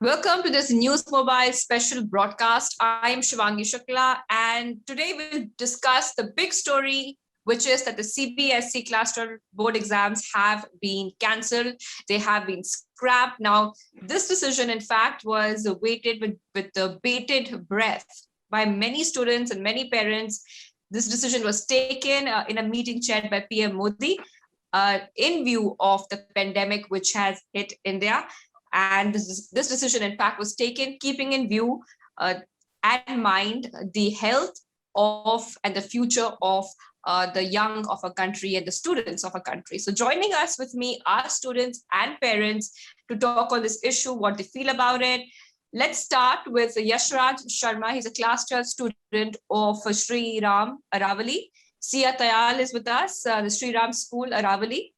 Welcome to this NewsMobile special broadcast. I am Shivangi Shukla, and today we'll discuss the big story, which is that the CBSE Class 12 board exams have been cancelled. They have been scrapped. Now, this decision, in fact, was awaited with the bated breath by many students and many parents. This decision was taken in a meeting chaired by PM Modi in view of the pandemic which has hit India. And this decision, in fact, was taken keeping in view and mind the health of and the future of the young of a country and the students of a country. So joining us with me are students and parents to talk on this issue, what they feel about it. Let's start with Yashraj Sharma. He's a class 12 student of Sri Ram Aravali. Sia Tayal is with us, the Sri Ram School Aravali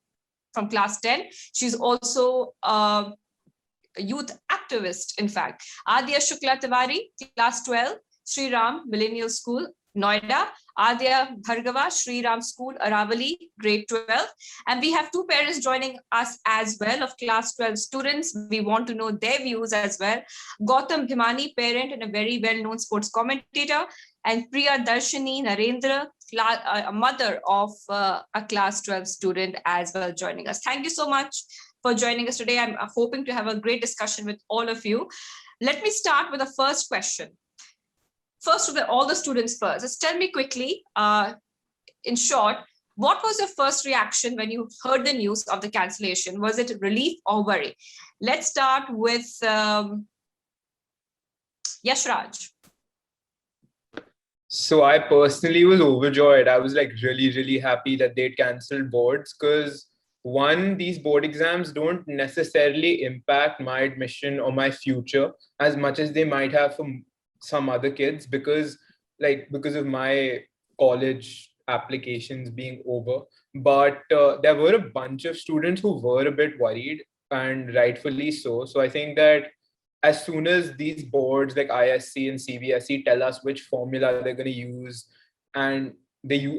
from class 10. She's also youth activist, in fact. Adya Shukla Tiwari, class 12, Sri Ram Millennial School, Noida. Adya Bhargava, Sri Ram School, Aravali, grade 12. And we have two parents joining us as well of class 12 students. We want to know their views as well. Gautam Bhimani, parent and a very well-known sports commentator, and Priya Darshini Narendra, a mother of a class 12 student as well, joining us. Thank you so much for joining us today. I'm hoping to have a great discussion with all of you. Let me start with the first question. First, all the students first. Just tell me quickly, in short, what was your first reaction when you heard the news of the cancellation? Was it relief or worry? Let's start with Yashraj. So I personally was overjoyed. I was like really happy that they'd cancelled boards because one, these board exams don't necessarily impact my admission or my future as much as they might have for some other kids because of my college applications being over. But there were a bunch of students who were a bit worried, and rightfully so. So I think that as soon as these boards like ISC and CBSE tell us which formula they're going to use, and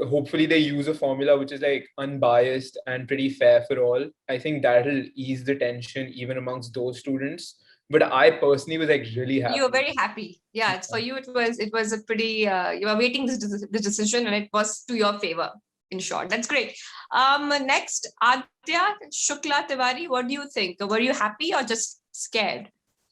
hopefully they use a formula which is like unbiased and pretty fair for all, I think that'll ease the tension even amongst those students. But I personally was like really happy. You were very happy. Yeah, it's for you. It was a pretty. You were waiting the decision, and it was to your favor. In short, that's great. Next, Adya Shukla Tiwari. What do you think? Were you happy or just scared?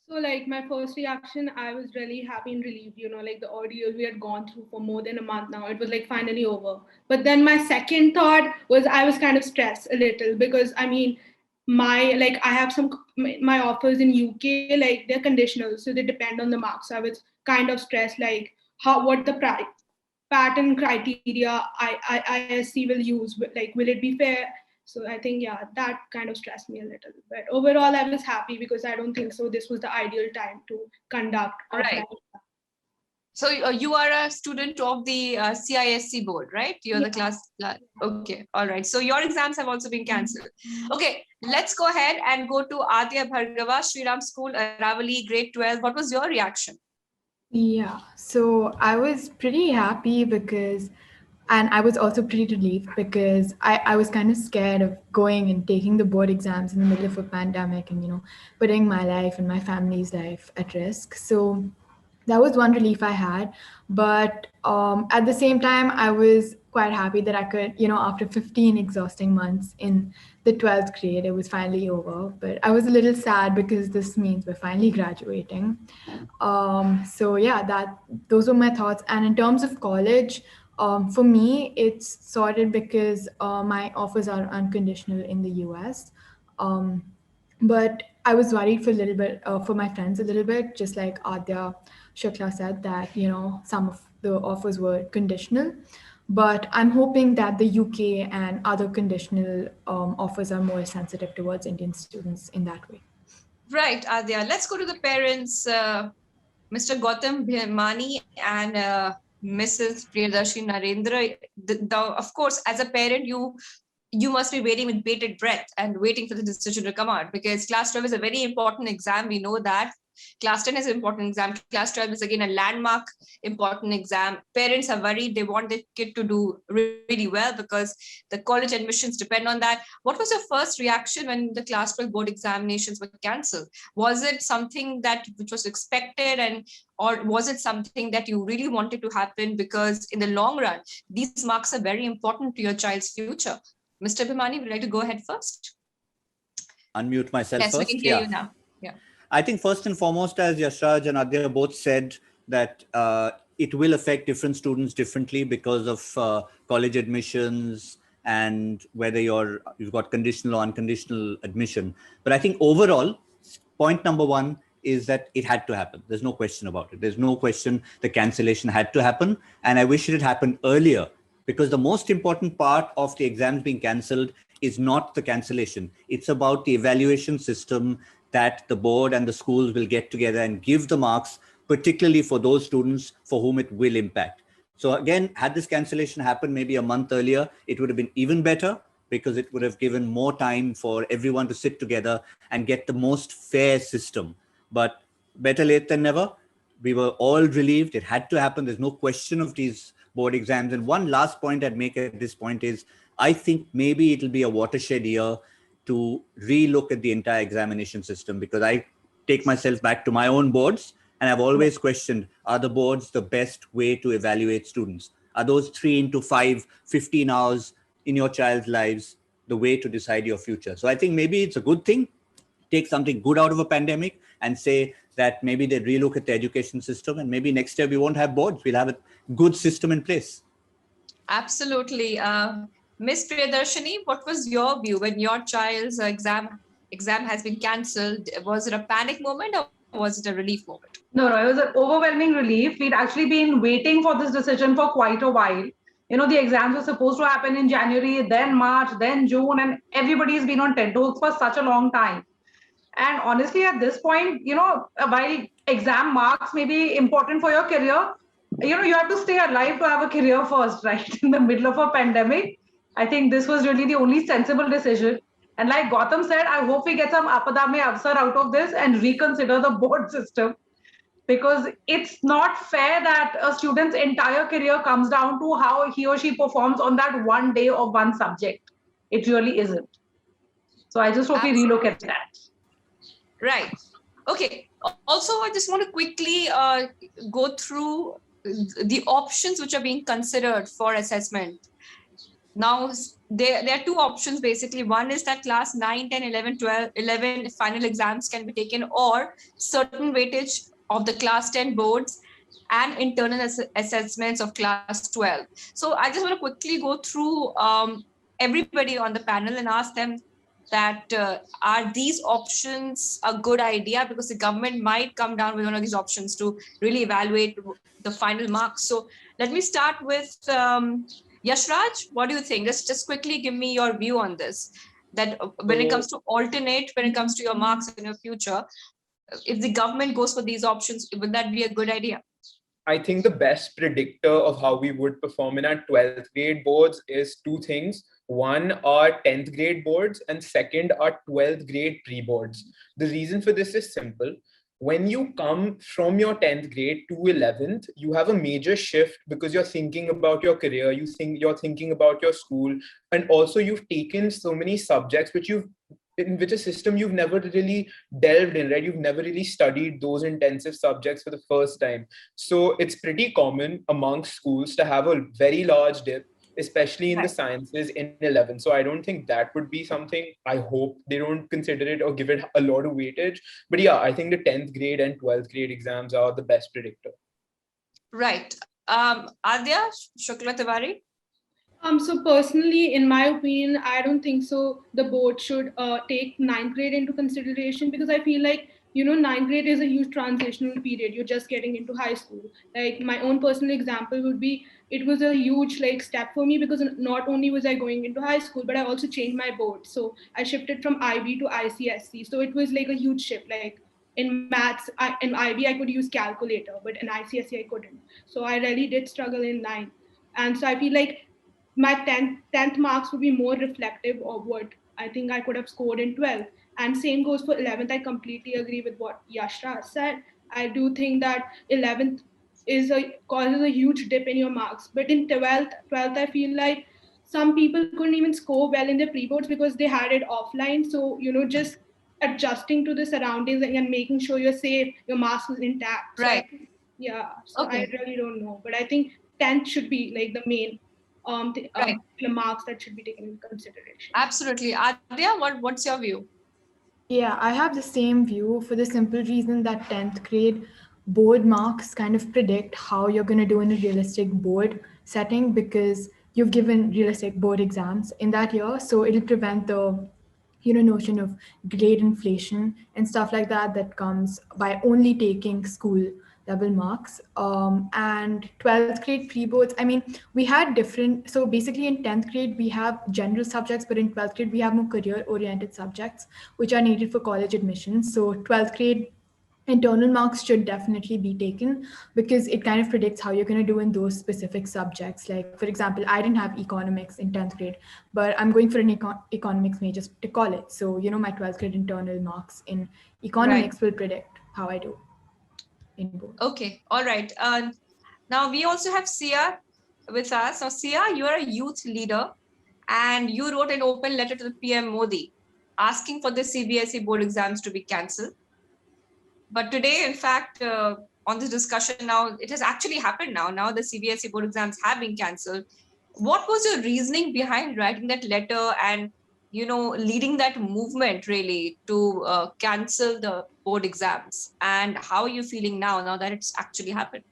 So like my first reaction, I was really happy and relieved, like the ordeal we had gone through for more than a month now. It was like finally over. But then my second thought was I was kind of stressed a little because I have my offers in UK, like they're conditional, so they depend on the marks. So I was kind of stressed, like what the pattern criteria ISC will use, like will it be fair? So I think, that kind of stressed me a little. But overall, I was happy because I don't think so this was the ideal time to conduct. Right. So you are a student of the CISC board, right? You're the class. Okay. All right. So your exams have also been cancelled. Okay. Let's go ahead and go to Adya Bhargava, Sri Ram School, Aravali, grade 12. What was your reaction? Yeah. So I was pretty happy and I was also pretty relieved because I was kind of scared of going and taking the board exams in the middle of a pandemic and, putting my life and my family's life at risk. So that was one relief I had. But at the same time, I was quite happy that I could, after 15 exhausting months in the 12th grade, it was finally over. But I was a little sad because this means we're finally graduating. Those were my thoughts. And in terms of college, for me, it's sorted because my offers are unconditional in the US. But I was worried for a little bit, for my friends a little bit, just like Adya Shukla said that, some of the offers were conditional. But I'm hoping that the UK and other conditional offers are more sensitive towards Indian students in that way. Right, Adya. Let's go to the parents, Mr. Gautam Bhimani and Mrs. Priyadarshini Narendra. Of course, as a parent, you must be waiting with bated breath and waiting for the decision to come out because class 12 is a very important exam. We know that. Class 10 is an important exam. Class 12 is again a landmark important exam. Parents are worried. They want their kid to do really well because the college admissions depend on that. What was your first reaction when the class 12 board examinations were cancelled? Was it something which was expected, or was it something that you really wanted to happen because in the long run, these marks are very important to your child's future? Mr. Bhimani, would you like to go ahead first? Unmute myself yes, first. We can hear you now. Yeah. I think first and foremost, as Yashraj and Adya both said, that it will affect different students differently because of college admissions and whether you've got conditional or unconditional admission. But I think overall, point number one is that it had to happen. There's no question about it. There's no question the cancellation had to happen. And I wish it had happened earlier, because the most important part of the exams being cancelled is not the cancellation. It's about the evaluation system that the board and the schools will get together and give the marks, particularly for those students for whom it will impact. So again, had this cancellation happened maybe a month earlier, it would have been even better, because it would have given more time for everyone to sit together and get the most fair system. But better late than never. We were all relieved. It had to happen. There's no question of these board exams. And one last point I'd make at this point is, I think maybe it'll be a watershed year to relook at the entire examination system, because I take myself back to my own boards and I've always questioned, are the boards the best way to evaluate students? Are those 3 into 5, 15 hours in your child's lives the way to decide your future? So I think maybe it's a good thing. Take something good out of a pandemic and say that maybe they relook at the education system, and maybe next year we won't have boards. We'll have a good system in place. Absolutely. Miss Priyadarshini, what was your view when your child's exam has been cancelled? Was it a panic moment or was it a relief moment? No, it was an overwhelming relief. We'd actually been waiting for this decision for quite a while. The exams were supposed to happen in January, then March, then June, and everybody's been on tenterhooks for such a long time. And honestly, at this point, while exam marks may be important for your career, you have to stay alive to have a career first, right? In the middle of a pandemic, I think this was really the only sensible decision. And like Gautam said, I hope we get some apada mein avsar out of this and reconsider the board system, because it's not fair that a student's entire career comes down to how he or she performs on that one day of one subject. It really isn't. So I just hope we relook at that. Right. Okay. Also, I just want to quickly go through the options which are being considered for assessment. Now, there are two options basically. One is that class 9, 10, 11, 12, 11 final exams can be taken, or certain weightage of the class 10 boards and internal assessments of class 12. So I just want to quickly go through everybody on the panel and ask them that are these options a good idea, because the government might come down with one of these options to really evaluate the final marks. So let me start with Yashraj. What do you think? Just quickly give me your view on this, that when it comes to alternate, when it comes to your marks in your future, if the government goes for these options, would that be a good idea? I think the best predictor of how we would perform in our 12th grade boards is two things. One are 10th grade boards, and second are 12th grade pre-boards. The reason for this is simple. When you come from your 10th grade to 11th, you have a major shift because you're thinking about your career, you're thinking about your school, and also you've taken so many subjects in which a system you've never really delved in, right? You've never really studied those intensive subjects for the first time. So it's pretty common amongst schools to have a very large dip, especially in the sciences in 11. So I don't think that would be something. I hope they don't consider it or give it a lot of weightage. But yeah, I think the 10th grade and 12th grade exams are the best predictor. Right. Adya, Shukla Tiwari? So personally, in my opinion, I don't think so. The board should take 9th grade into consideration, because I feel like, 9th grade is a huge transitional period. You're just getting into high school. Like my own personal example would be, it was a huge step for me, because not only was I going into high school, but I also changed my board. So I shifted from IB to ICSE. So it was like a huge shift. Like in maths, in IB, I could use calculator, but in ICSE, I couldn't. So I really did struggle in 9th. And so I feel like my 10th marks would be more reflective of what I think I could have scored in 12th. And same goes for 11th. I completely agree with what Yashra said. I do think that 11th causes a huge dip in your marks. But in 12th, I feel like some people couldn't even score well in their pre-boards because they had it offline. So, just adjusting to the surroundings and making sure you're safe, your mask is intact. So Right. so I Okay. really don't know. But I think 10th should be like the main Right. the marks that should be taken into consideration. Absolutely. Adya, what's your view? Yeah, I have the same view for the simple reason that 10th grade board marks kind of predict how you're going to do in a realistic board setting because you've given realistic board exams in that year. So it'll prevent the notion of grade inflation and stuff like that that comes by only taking school level marks. And 12th grade pre-boards, I mean, we had different, so basically in 10th grade, we have general subjects, but in 12th grade, we have more career-oriented subjects, which are needed for college admissions. So 12th grade internal marks should definitely be taken because it kind of predicts how you're going to do in those specific subjects. Like, for example, I didn't have economics in 10th grade, but I'm going for an economics major to college. So, my 12th grade internal marks in economics will predict how I do in both. Okay. All right. Now we also have Sia with us. Now, Sia, you're a youth leader and you wrote an open letter to the PM Modi asking for the CBSE board exams to be cancelled. But today, in fact, on this discussion now, it has actually happened now. Now the CBSE board exams have been cancelled. What was your reasoning behind writing that letter and, leading that movement really to cancel the board exams? And how are you feeling now that it's actually happened?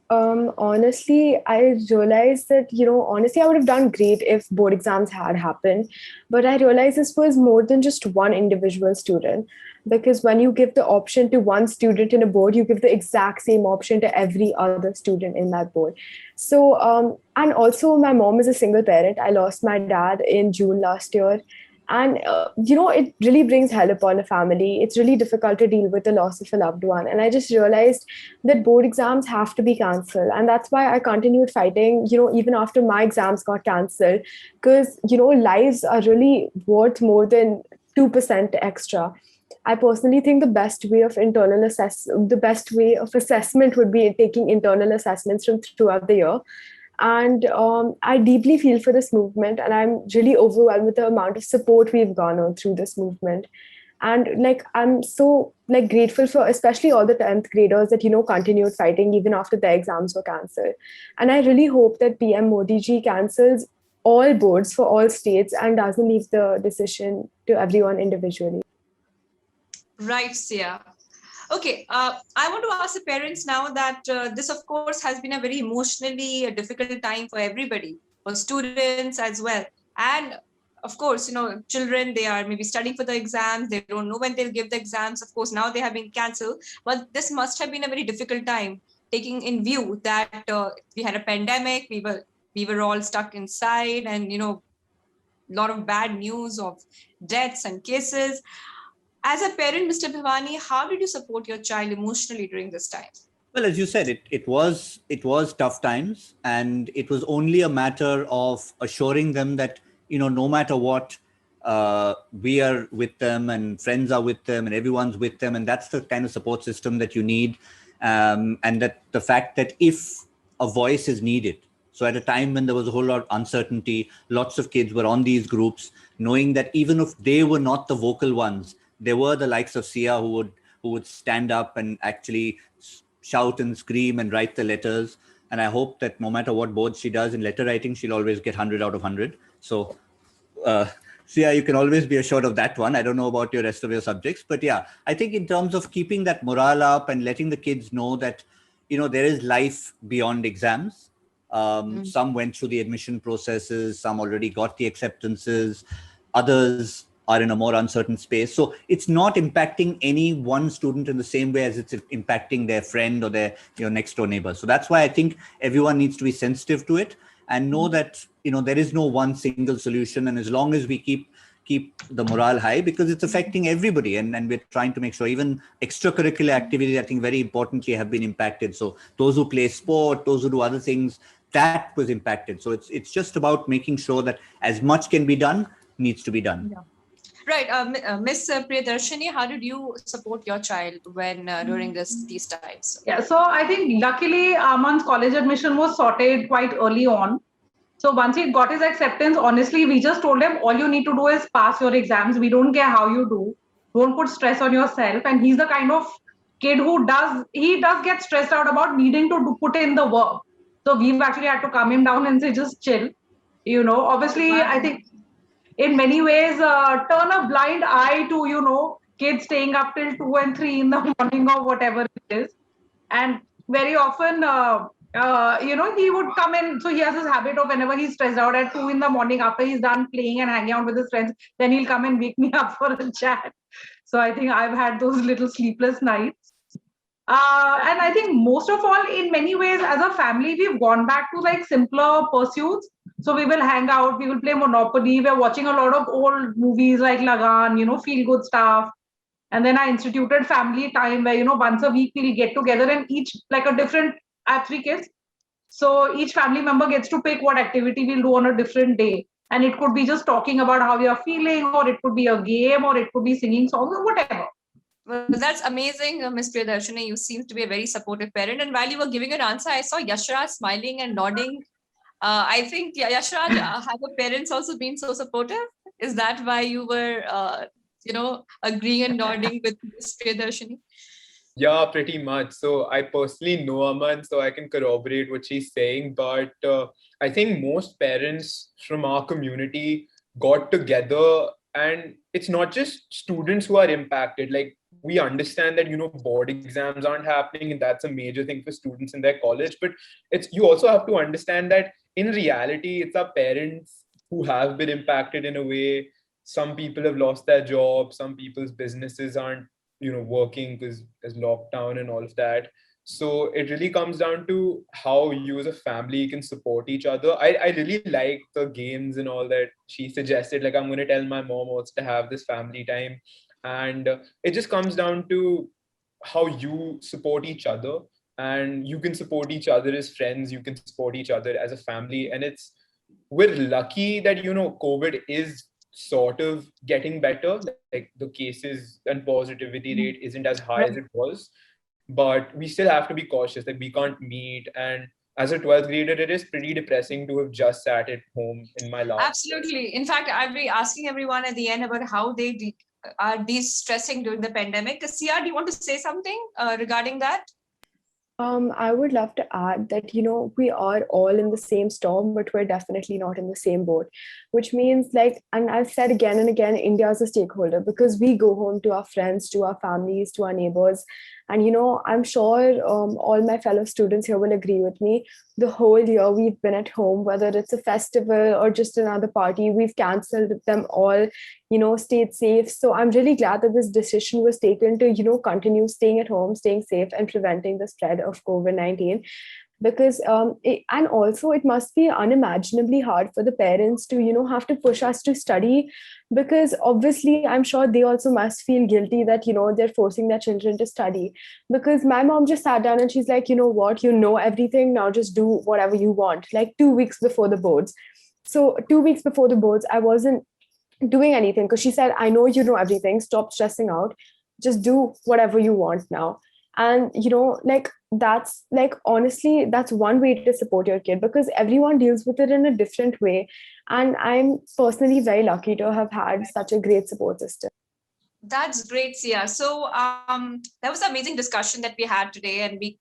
Honestly, I realized that, honestly, I would have done great if board exams had happened. But I realized this was more than just one individual student. Because when you give the option to one student in a board, you give the exact same option to every other student in that board. So, and also my mom is a single parent. I lost my dad in June last year. And, it really brings hell upon a family. It's really difficult to deal with the loss of a loved one. And I just realized that board exams have to be cancelled. And that's why I continued fighting, even after my exams got cancelled, because, lives are really worth more than 2% extra. I personally think the best way of assessment would be taking internal assessments from throughout the year. And I deeply feel for this movement, and I'm really overwhelmed with the amount of support we've garnered through this movement. And I'm so grateful for especially all the 10th graders that continued fighting even after their exams were cancelled. And I really hope that PM Modi ji cancels all boards for all states and doesn't leave the decision to everyone individually. Right, Sia. Okay, I want to ask the parents now that this, of course, has been a very emotionally difficult time for everybody, for students as well. And of course, children, they are maybe studying for the exams. They don't know when they'll give the exams. Of course, now they have been cancelled. But this must have been a very difficult time, taking in view that we had a pandemic. We were all stuck inside, and a lot of bad news of deaths and cases. As a parent, Mr. Bhivani, how did you support your child emotionally during this time? Well, as you said, it was tough times, and it was only a matter of assuring them that no matter what, we are with them, and friends are with them, and everyone's with them, and that's the kind of support system that you need, and that the fact that if a voice is needed. So at a time when there was a whole lot of uncertainty, lots of kids were on these groups, knowing that even if they were not the vocal ones, there were the likes of Sia who would stand up and actually shout and scream and write the letters. And I hope that no matter what board she does in letter writing, she'll always get 100 out of 100. So, Sia, you can always be assured of that one. I don't know about your rest of your subjects, but yeah, I think in terms of keeping that morale up and letting the kids know that, there is life beyond exams. Some went through the admission processes, some already got the acceptances, others are in a more uncertain space. So it's not impacting any one student in the same way as it's impacting their friend or their next door neighbor. So that's why I think everyone needs to be sensitive to it and know that there is no one single solution. And as long as we keep the morale high, because it's affecting everybody, and we're trying to make sure even extracurricular activities, I think very importantly, have been impacted. So those who play sport, those who do other things, that was impacted. So it's just about making sure that as much can be done needs to be done. Yeah. Right. Miss Priyadarshini, how did you support your child when during these times? Yeah, so I think luckily Aman's college admission was sorted quite early on. So once he got his acceptance, honestly, we just told him all you need to do is pass your exams. We don't care how you do. Don't put stress on yourself. And he's the kind of kid who does get stressed out about needing to put in the work. So we've actually had to calm him down and say, just chill. Obviously, I think in many ways, turn a blind eye to, kids staying up till 2 and 3 in the morning or whatever it is. And very often, he would come in. So he has this habit of whenever he's stressed out at 2 in the morning after he's done playing and hanging out with his friends, then he'll come and wake me up for a chat. So I think I've had those little sleepless nights. And I think most of all, in many ways, as a family, we've gone back to like simpler pursuits. So we will hang out, we will play Monopoly. We're watching a lot of old movies like Lagan, feel good stuff. And then I instituted family time where, once a week we'll get together and each like a different, I have 3 kids. So each family member gets to pick what activity we'll do on a different day. And it could be just talking about how you're feeling, or it could be a game, or it could be singing songs, or whatever. Well, that's amazing, Ms. Priyadarshini. You seem to be a very supportive parent. And while you were giving an answer, I saw Yashraj smiling and nodding. I think, Yashraj, have your parents also been so supportive? Is that why you were, agreeing and nodding with Ms. Priyadarshini? Yeah, pretty much. So I personally know Aman, so I can corroborate what she's saying. But I think most parents from our community got together, and it's not just students who are impacted. Like, we understand that, board exams aren't happening, and that's a major thing for students in their college. But you also have to understand that in reality, it's our parents who have been impacted in a way. Some people have lost their jobs, some people's businesses aren't working because there's lockdown and all of that. So it really comes down to how you as a family can support each other. I really like the games and all that she suggested. Like, I'm going to tell my mom also to have this family time. And it just comes down to how you support each other, and you can support each other as friends, you can support each other as a family. And we're lucky that, COVID is sort of getting better. Like, the cases and positivity rate isn't as high as it was, but we still have to be cautious that we can't meet. And as a 12th grader, it is pretty depressing to have just sat at home in my last. Absolutely. In fact, I'll be asking everyone at the end about how they are de-stressing during the pandemic. Sia, do you want to say something regarding that? I would love to add that, we are all in the same storm, but we're definitely not in the same boat, which means and I've said again and again, India is a stakeholder because we go home to our friends, to our families, to our neighbors. And, I'm sure all my fellow students here will agree with me. The whole year we've been at home, whether it's a festival or just another party, we've canceled them all, stayed safe. So I'm really glad that this decision was taken to, continue staying at home, staying safe, and preventing the spread of COVID-19. Because and also it must be unimaginably hard for the parents to have to push us to study, because obviously I'm sure they also must feel guilty that they're forcing their children to study. Because my mom just sat down and she's like, what, everything, now just do whatever you want, like 2 weeks before the boards. So 2 weeks before the boards, I wasn't doing anything because she said, I know you know everything, stop stressing out, just do whatever you want now. And that's honestly, that's one way to support your kid, because everyone deals with it in a different way. And I'm personally very lucky to have had such a great support system. That's great, Sia. So that was an amazing discussion that we had today, and it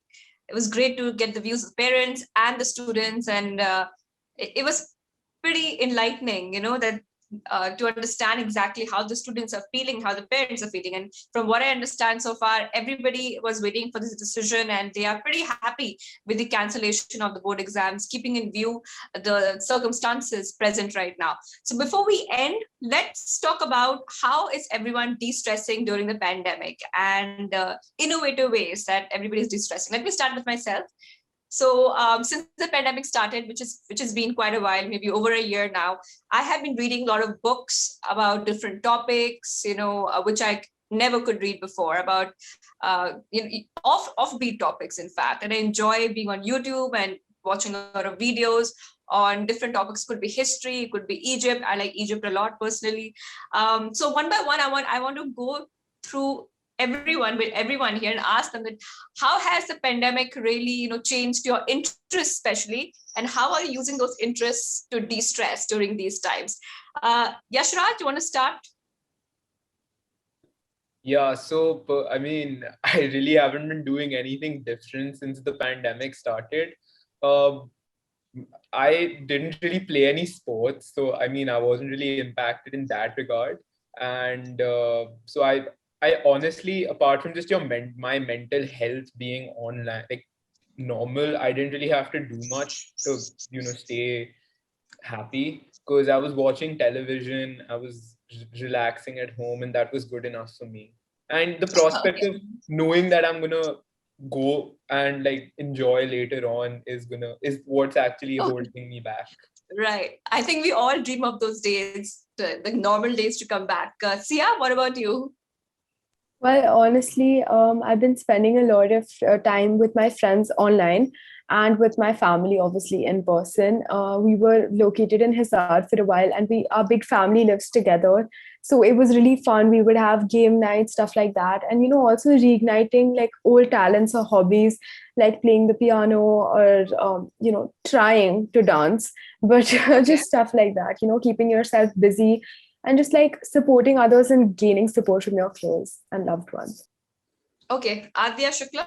was great to get the views of parents and the students, and it was pretty enlightening, that to understand exactly how the students are feeling, how the parents are feeling. And from what I understand so far, everybody was waiting for this decision, and they are pretty happy with the cancellation of the board exams, keeping in view the circumstances present right now. So before we end, let's talk about how is everyone de-stressing during the pandemic, and innovative ways that everybody is de-stressing. Let me start with myself. So since the pandemic started, which has been quite a while, maybe over a year now, I have been reading a lot of books about different topics, which I never could read before, about offbeat topics, in fact. And I enjoy being on YouTube and watching a lot of videos on different topics. Could be history, it could be Egypt. I like Egypt a lot personally. So one by one, I want to go through everyone here and ask them that how has the pandemic really changed your interests especially, and how are you using those interests to de-stress during these times? Yashraj, you want to start? Yeah, so I mean, I really haven't been doing anything different since the pandemic started. Um, I didn't really play any sports, so I mean, I wasn't really impacted in that regard. And so I honestly, apart from just my mental health being online, like normal, I didn't really have to do much to stay happy, because I was watching television, I was relaxing at home, and that was good enough for me. And the prospect of knowing that I'm gonna go and like enjoy later on is what's actually holding me back. Right. I think we all dream of those days, the normal days to come back. Sia, what about you? Well, honestly, I've been spending a lot of time with my friends online and with my family, obviously in person. We were located in Hisar for a while, and our big family lives together. So it was really fun. We would have game nights, stuff like that, and also reigniting like old talents or hobbies, like playing the piano or trying to dance, but just stuff like that. Keeping yourself busy and just like supporting others and gaining support from your close and loved ones. Okay, Adya, Shukla?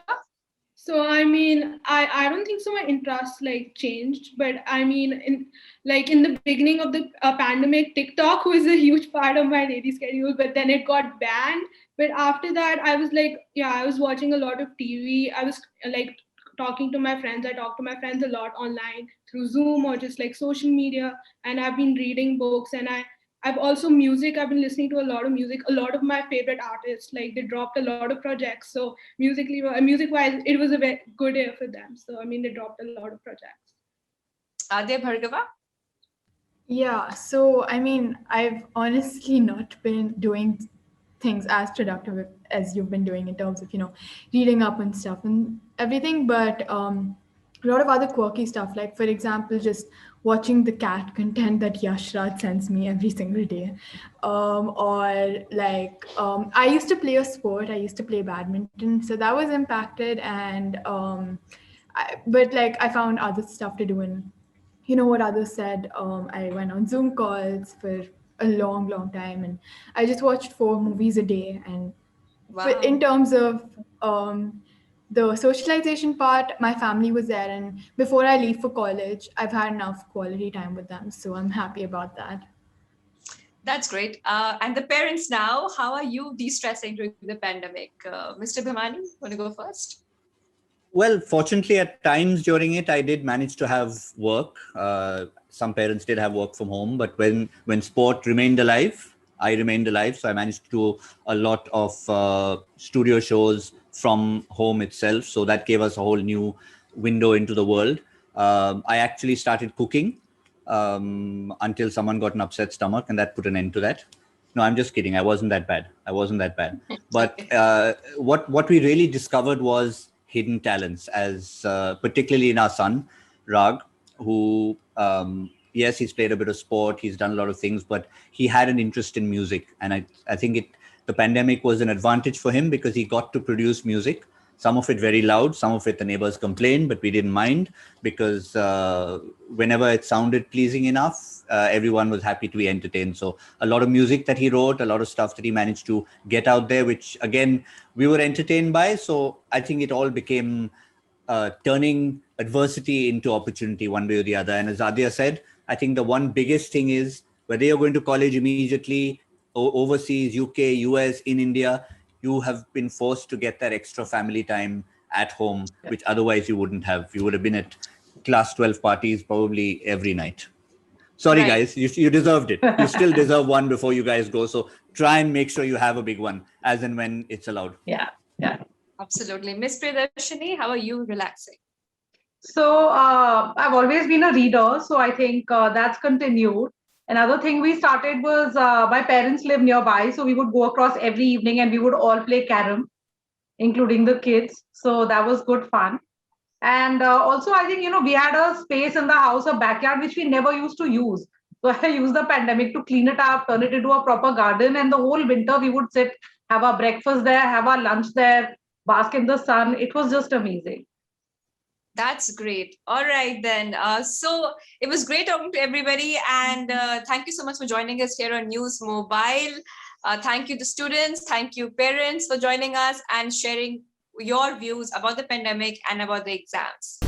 So I mean, I don't think so my interests like changed, but I mean, in the beginning of the pandemic, TikTok was a huge part of my daily schedule, but then it got banned. But after that, I was like, yeah, I was watching a lot of TV. I was like talking to my friends. I talk to my friends a lot online through Zoom or just like social media, and I've been reading books, and I've also music. I've been listening to a lot of music. A lot of my favorite artists, like they dropped a lot of projects. So music-wise, it was a very good year for them. So I mean, they dropped a lot of projects. Adya, Bhargava? Yeah, so I mean, I've honestly not been doing things as productive as you've been doing in terms of, reading up and stuff and everything, but a lot of other quirky stuff, like for example, just watching the cat content that Yashraj sends me every single day. Or like, I used to play a sport, I used to play badminton, so that was impacted, and but like I found other stuff to do, and what others said, I went on Zoom calls for a long time, and I just watched 4 movies a day. And in terms of the socialization part, my family was there, and before I leave for college, I've had enough quality time with them, so I'm happy about that. That's great. And the parents now, how are you de-stressing during the pandemic? Mr. Bhimani, want to go first? Well, fortunately, at times during it, I did manage to have work. Some parents did have work from home, but when sport remained alive, I remained alive. So I managed to do a lot of studio shows from home itself. So that gave us a whole new window into the world. I actually started cooking until someone got an upset stomach, and that put an end to that. No, I'm just kidding. I wasn't that bad. But what we really discovered was hidden talents, as particularly in our son, Rag, who, yes, he's played a bit of sport, he's done a lot of things, but he had an interest in music. And I think the pandemic was an advantage for him because he got to produce music, some of it very loud, some of it the neighbors complained, but we didn't mind because whenever it sounded pleasing enough, everyone was happy to be entertained. So a lot of music that he wrote, a lot of stuff that he managed to get out there, which again, we were entertained by. So I think it all became turning adversity into opportunity one way or the other. And as Adya said, I think the one biggest thing is whether you're going to college immediately, overseas, UK, US, in India, you have been forced to get that extra family time at home, which otherwise you wouldn't have. You would have been at class 12 parties probably every night. Sorry, guys, you deserved it. You still deserve one before you guys go. So try and make sure you have a big one as and when it's allowed. Yeah. Absolutely. Miss Priyadarshini, how are you relaxing? So I've always been a reader. So I think that's continued. Another thing we started was my parents live nearby. So we would go across every evening and we would all play carom, including the kids. So that was good fun. And also, I think, we had a space in the house, a backyard, which we never used to use. So I used the pandemic to clean it up, turn it into a proper garden. And the whole winter, we would sit, have our breakfast there, have our lunch there, bask in the sun. It was just amazing. That's great. All right, then. So it was great talking to everybody. And thank you so much for joining us here on News Mobile. Thank you to students. Thank you, parents, for joining us and sharing your views about the pandemic and about the exams.